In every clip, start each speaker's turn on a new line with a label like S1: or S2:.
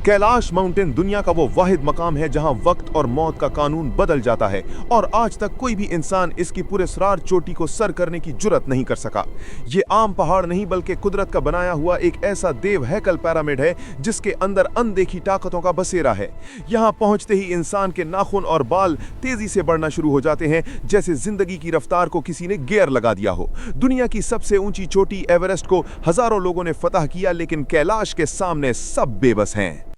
S1: Kailash mountain दुनिया का वो वाहिद मकाम है जहां वक्त और मौत का कानून बदल जाता है और आज तक कोई भी इंसान इसकी पुरस्रार चोटी को सर करने की जुर्रत नहीं कर सका। ये आम पहाड़ नहीं बल्कि कुदरत का बनाया हुआ एक ऐसा देव हैकल पिरामिड है जिसके अंदर अनदेखी ताकतों का बसेरा है। यहाँ पहुंचते ही इंसान के नाखून और बाल तेजी से बढ़ना शुरू हो जाते हैं, जैसे जिंदगी की रफ्तार को किसी ने गियर लगा दिया हो। दुनिया की सबसे ऊंची चोटी एवरेस्ट को हजारों लोगों ने फतह किया, लेकिन कैलाश के सामने सब बेबस हैं।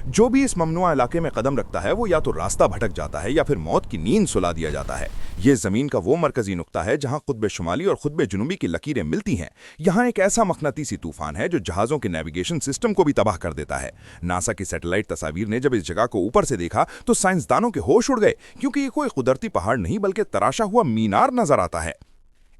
S2: जो भी इस ममनुआ इलाके में कदम रखता है वो या तो रास्ता भटक जाता है या फिर मौत की नींद सुला दिया जाता है। ये जमीन का वो मरकजी नुक्ता है जहां कुतुब शुमाली और कुतुब जुनूबी की लकीरें मिलती हैं। यहाँ एक ऐसा मखनतीसी तूफान है जो जहाजों के नेविगेशन सिस्टम को भी तबाह कर देता है। नासा की सैटेलाइट तस्वीर ने जब इस जगह को ऊपर से देखा तो साइंसदानों के होश उड़ गए, क्योंकि ये कोई कुदरती पहाड़ नहीं बल्कि तराशा हुआ मीनार नजर आता है।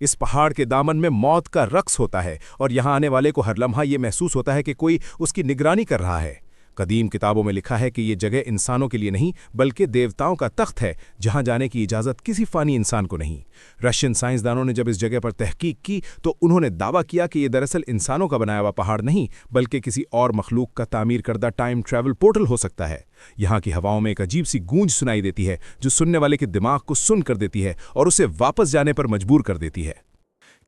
S3: इस पहाड़ के दामन में मौत का रक्स होता है और यहाँ आने वाले को हर लम्हा ये महसूस होता है कि कोई उसकी निगरानी कर रहा है। कदीम किताबों में लिखा है कि ये जगह इंसानों के लिए नहीं बल्कि देवताओं का तख्त है, जहां जाने की इजाज़त किसी फ़ानी इंसान को नहीं। रशियन साइंसदानों ने जब इस जगह पर तहकीक की तो उन्होंने दावा किया कि ये दरअसल इंसानों का बनाया हुआ पहाड़ नहीं बल्कि किसी और मखलूक का तामीर करदा टाइम ट्रैवल पोर्टल हो सकता है। यहाँ की हवाओं में एक अजीब सी गूंज सुनाई देती है जो सुनने वाले के दिमाग को सुन कर देती है और उसे वापस जाने पर मजबूर कर देती है।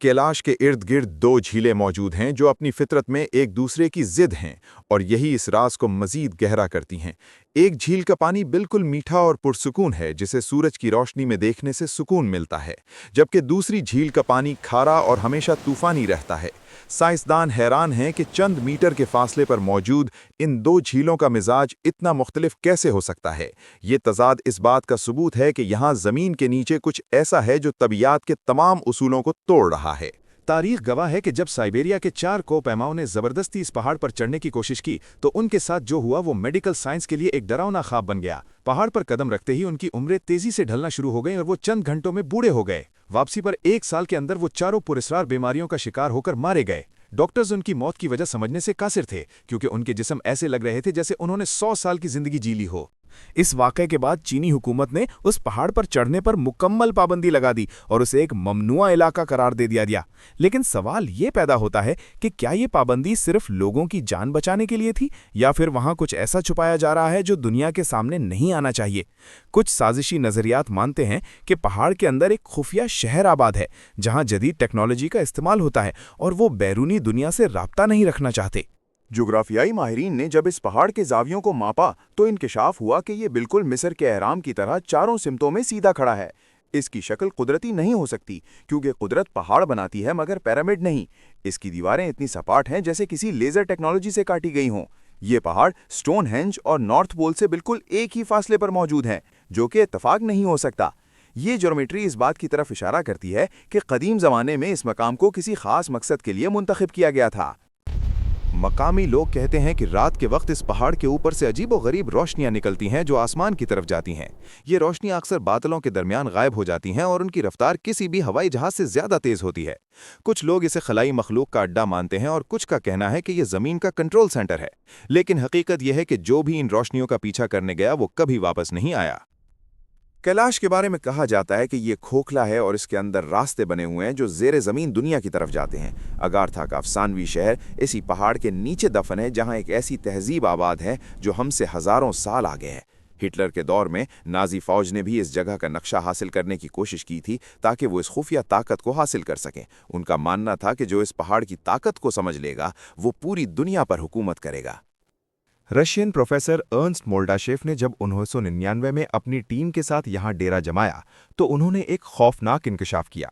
S2: कैलाश के इर्द गिर्द दो झीलें मौजूद हैं जो अपनी फितरत में एक दूसरे की जिद हैं और यही इस राज को मजीद गहरा करती हैं। एक झील का पानी बिल्कुल मीठा और पुरसुकून है जिसे सूरज की रोशनी में देखने से सुकून मिलता है, जबकि दूसरी झील का पानी खारा और हमेशा तूफानी रहता है। साइंसदान हैरान हैं कि चंद मीटर के फासले पर मौजूद इन दो झीलों का मिजाज इतना मुख्तलिफ कैसे हो सकता है। ये तजाद इस बात का सबूत है कि यहाँ ज़मीन के नीचे कुछ ऐसा है जो तबीयत के तमाम उसूलों को तोड़ रहा है।
S3: तारीख गवाह है कि जब साइबेरिया के 4 कोपैमाओं ने जबरदस्ती इस पहाड़ पर चढ़ने की कोशिश की तो उनके साथ जो हुआ वो मेडिकल साइंस के लिए एक डरावना ख्वाब बन गया। पहाड़ पर कदम रखते ही उनकी उम्रें तेजी से ढलना शुरू हो गई और वो चंद घंटों में बूढ़े हो गए। वापसी पर 1 साल के अंदर वो चारों पुरस्रार बीमारियों का शिकार होकर मारे गए। डॉक्टर्स उनकी मौत की वजह समझने से कासिर थे, क्योंकि उनके जिस्म ऐसे लग रहे थे जैसे उन्होंने 100 साल की जिंदगी जी ली हो। इस वाक़े के बाद चीनी हुकूमत ने उस पहाड़ पर चढ़ने पर मुकम्मल पाबंदी लगा दी और उसे एक ममनुआ इलाका करार दे दिया। लेकिन सवाल ये पैदा होता है कि क्या ये पाबंदी सिर्फ लोगों की जान बचाने के लिए थी या फिर वहाँ कुछ ऐसा छुपाया जा रहा है जो दुनिया के सामने नहीं आना चाहिए। कुछ साजिशी नज़रियात मानते हैं कि पहाड़ के अंदर एक खुफिया शहर आबाद है जहाँ जदीद टेक्नोलॉजी का इस्तेमाल होता है और वो बैरूनी दुनिया से राब्ता नहीं रखना चाहते।
S2: जोग्राफियाई माहिरीन ने जब इस पहाड़ के जावियों को मापा तो इंकिशाफ हुआ कि ये बिल्कुल मिस्र के अहराम की तरह चारों सिमतों में सीधा खड़ा है। इसकी शक्ल कुदरती नहीं हो सकती, क्योंकि कुदरत पहाड़ बनाती है मगर पिरामिड नहीं। इसकी दीवारें इतनी सपाट हैं जैसे किसी लेजर टेक्नोलॉजी से काटी गई हों। ये पहाड़ स्टोनहेंज और नॉर्थ पोल से बिल्कुल एक ही फासले पर मौजूद हैं, जो कि इत्तफाक नहीं हो सकता। ये ज्योमेट्री इस बात की तरफ इशारा करती है कि कदीम ज़माने में इस मकाम को किसी खास मकसद के लिए मुंतखब किया गया था। मकामी लोग कहते हैं कि रात के वक्त इस पहाड़ के ऊपर से अजीबोगरीब रोशनियां निकलती हैं जो आसमान की तरफ जाती हैं। ये रोशनियां अक्सर बादलों के दरमियान गायब हो जाती हैं और उनकी रफ्तार किसी भी हवाई जहाज से ज्यादा तेज होती है। कुछ लोग इसे खलाई मखलूक का अड्डा मानते हैं और कुछ का कहना है कि यह जमीन का कंट्रोल सेंटर है। लेकिन हकीकत यह है कि जो भी इन रोशनियों का पीछा करने गया वो कभी वापस नहीं आया। कैलाश के बारे में कहा जाता है कि ये खोखला है और इसके अंदर रास्ते बने हुए हैं जो ज़ेरे ज़मीन दुनिया की तरफ जाते हैं। अगाथा का अफसानवी शहर इसी पहाड़ के नीचे दफन है, जहां एक ऐसी तहजीब आबाद है जो हमसे हज़ारों साल आगे है। हिटलर के दौर में नाजी फ़ौज ने भी इस जगह का नक्शा हासिल करने की कोशिश की थी ताकि वो इस खुफिया ताकत को हासिल कर सकें। उनका मानना था कि जो इस पहाड़ की ताकत को समझ लेगा वो पूरी दुनिया पर हुकूमत करेगा। रशियन प्रोफेसर अर्नस्ट मोल्डाशेफ ने जब 1999 में अपनी टीम के साथ यहाँ डेरा जमाया तो उन्होंने एक खौफनाक इंकशाफ किया।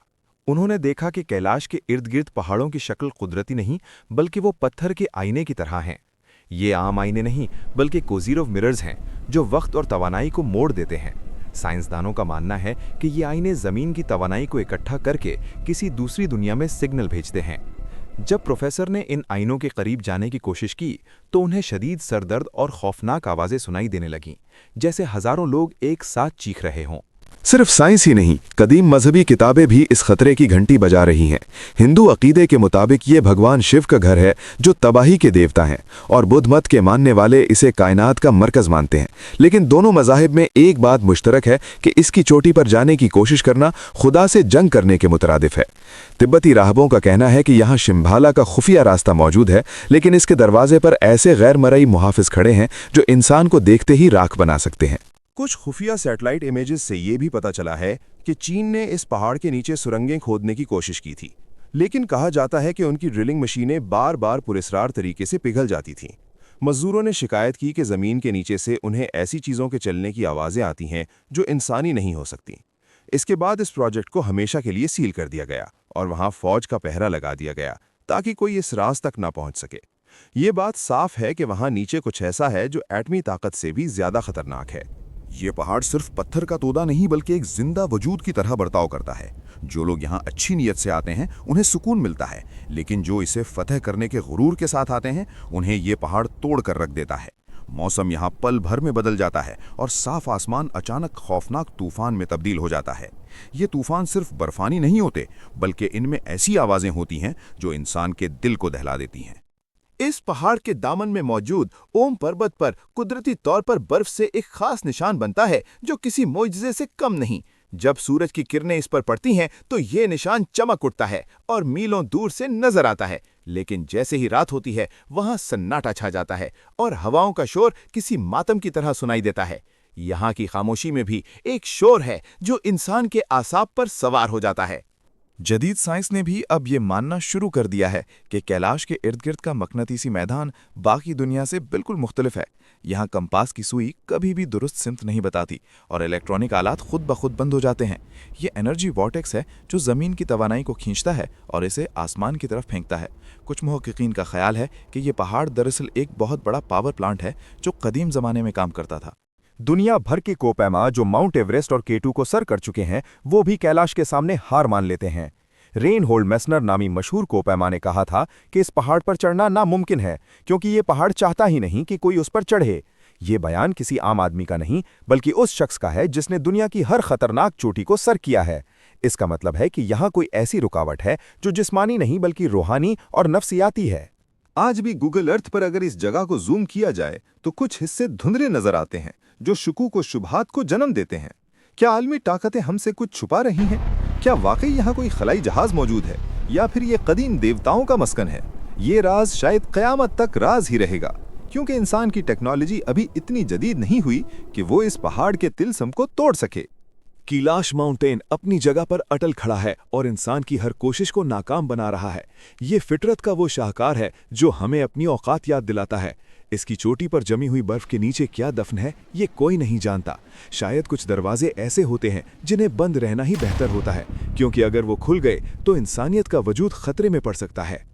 S2: उन्होंने देखा कि कैलाश के इर्द गिर्द पहाड़ों की शक्ल कुदरती नहीं बल्कि वो पत्थर के आईने की तरह हैं। ये आम आईने नहीं बल्कि कोज़ीरोव मिरर्स हैं जो वक्त और तवानाई को मोड़ देते हैं। साइंसदानों का मानना है कि ये आईने ज़मीन की तवानाई को इकट्ठा करके किसी दूसरी दुनिया में सिग्नल भेजते हैं। जब प्रोफेसर ने इन आईनों के करीब जाने की कोशिश की तो उन्हें शदीद सरदर्द और खौफनाक आवाज़ें सुनाई देने लगीं, जैसे हज़ारों लोग एक साथ चीख रहे हों।
S3: सिर्फ साइंस ही नहीं, कदीम मजहबी किताबें भी इस खतरे की घंटी बजा रही हैं। हिंदू अकीदे के मुताबिक ये भगवान शिव का घर है जो तबाही के देवता हैं, और बुद्ध मत के मानने वाले इसे कायनात का मरकज मानते हैं। लेकिन दोनों मजाहिब में एक बात मुश्तरक है कि इसकी चोटी पर जाने की कोशिश करना खुदा से जंग करने के मुतरादिफ है। तिब्बती राहबों का कहना है कि यहाँ शिम्भाला का खुफिया रास्ता मौजूद है, लेकिन इसके दरवाजे पर ऐसे गैर मरई मुहाफिज खड़े हैं जो इंसान को देखते ही राख बना सकते हैं।
S2: कुछ खुफिया सैटेलाइट इमेजेस से ये भी पता चला है कि चीन ने इस पहाड़ के नीचे सुरंगें खोदने की कोशिश की थी, लेकिन कहा जाता है कि उनकी ड्रिलिंग मशीनें बार बार पुरस्रार तरीके से पिघल जाती थीं। मजदूरों ने शिकायत की कि ज़मीन के नीचे से उन्हें ऐसी चीज़ों के चलने की आवाज़ें आती हैं जो इंसानी नहीं हो सकती। इसके बाद इस प्रोजेक्ट को हमेशा के लिए सील कर दिया गया और वहाँ फौज का पहरा लगा दिया गया ताकि कोई इस राज तक ना पहुँच सके। ये बात साफ है कि वहाँ नीचे कुछ ऐसा है जो एटमी ताकत से भी ज़्यादा खतरनाक है।
S4: ये पहाड़ सिर्फ पत्थर का तोदा नहीं बल्कि एक जिंदा वजूद की तरह बर्ताव करता है। जो लोग यहाँ अच्छी नीयत से आते हैं उन्हें सुकून मिलता है, लेकिन जो इसे फतह करने के गुरूर के साथ आते हैं उन्हें ये पहाड़ तोड़ कर रख देता है। मौसम यहाँ पल भर में बदल जाता है और साफ आसमान अचानक खौफनाक तूफान में तब्दील हो जाता है। ये तूफान सिर्फ बर्फानी नहीं होते, बल्कि इनमें ऐसी आवाज़ें होती हैं जो इंसान के दिल को दहला देती हैं।
S2: इस पहाड़ के दामन में मौजूद ओम पर्वत पर कुदरती तौर पर बर्फ से एक खास निशान बनता है जो किसी मोइज़े से कम नहीं। जब सूरज की किरणें इस पर पड़ती हैं तो ये निशान चमक उठता है और मीलों दूर से नजर आता है। लेकिन जैसे ही रात होती है वहां सन्नाटा छा जाता है और हवाओं का शोर किसी मातम की तरह सुनाई देता है। यहाँ की खामोशी में भी एक शोर है जो इंसान के आसाब पर सवार हो जाता है।
S5: जदीद साइंस ने भी अब ये मानना शुरू कर दिया है कि कैलाश के इर्द गिर्द का मकनातीसी मैदान बाकी दुनिया से बिल्कुल मुख्तलिफ है। यहाँ कंपास की सुई कभी भी दुरुस्त सिमत नहीं बताती और इलेक्ट्रॉनिक आलात खुद ब खुद बंद हो जाते हैं। ये एनर्जी वॉर्टेक्स है जो ज़मीन की तवानाई को खींचता है और इसे आसमान की तरफ फेंकता है। कुछ मुहक्किकीन का ख्याल है कि ये पहाड़ दरअसल एक बहुत बड़ा पावर प्लांट है जो कदीम ज़माने में काम करता था।
S2: दुनिया भर के कोपैमा जो माउंट एवरेस्ट और K2 को सर कर चुके हैं वो भी कैलाश के सामने हार मान लेते हैं। रेनहोल्ड मेसनर नामी मशहूर कोपैमा ने कहा था कि इस पहाड़ पर चढ़ना नामुमकिन है क्योंकि ये पहाड़ चाहता ही नहीं कि कोई उस पर चढ़े। ये बयान किसी आम आदमी का नहीं बल्कि उस शख्स का है जिसने दुनिया की हर खतरनाक चोटी को सर किया है। इसका मतलब है कि यहाँ कोई ऐसी रुकावट है जो जिस्मानी नहीं बल्कि रूहानी और नफ्सियाती है।
S4: आज भी गूगल अर्थ पर अगर इस जगह को जूम किया जाए तो कुछ हिस्से धुंधले नजर आते हैं जो शुकूक व शुबहात को जन्म देते हैं। क्या आलमी ताकतें हमसे कुछ छुपा रही हैं? क्या वाकई यहाँ कोई खलाई जहाज मौजूद है या फिर ये कदीम देवताओं का मस्कन है? ये राज शायद क़यामत तक राज ही रहेगा, क्योंकि इंसान की टेक्नोलॉजी अभी इतनी जदीद नहीं हुई कि वो इस पहाड़ के तिलस्म को तोड़ सके।
S3: कैलाश माउंटेन अपनी जगह पर अटल खड़ा है और इंसान की हर कोशिश को नाकाम बना रहा है। ये फितरत का वो शाहकार है जो हमें अपनी औकात याद दिलाता है। इसकी चोटी पर जमी हुई बर्फ के नीचे क्या दफन है ये कोई नहीं जानता। शायद कुछ दरवाजे ऐसे होते हैं जिन्हें बंद रहना ही बेहतर होता है, क्योंकि अगर वो खुल गए तो इंसानियत का वजूद खतरे में पड़ सकता है।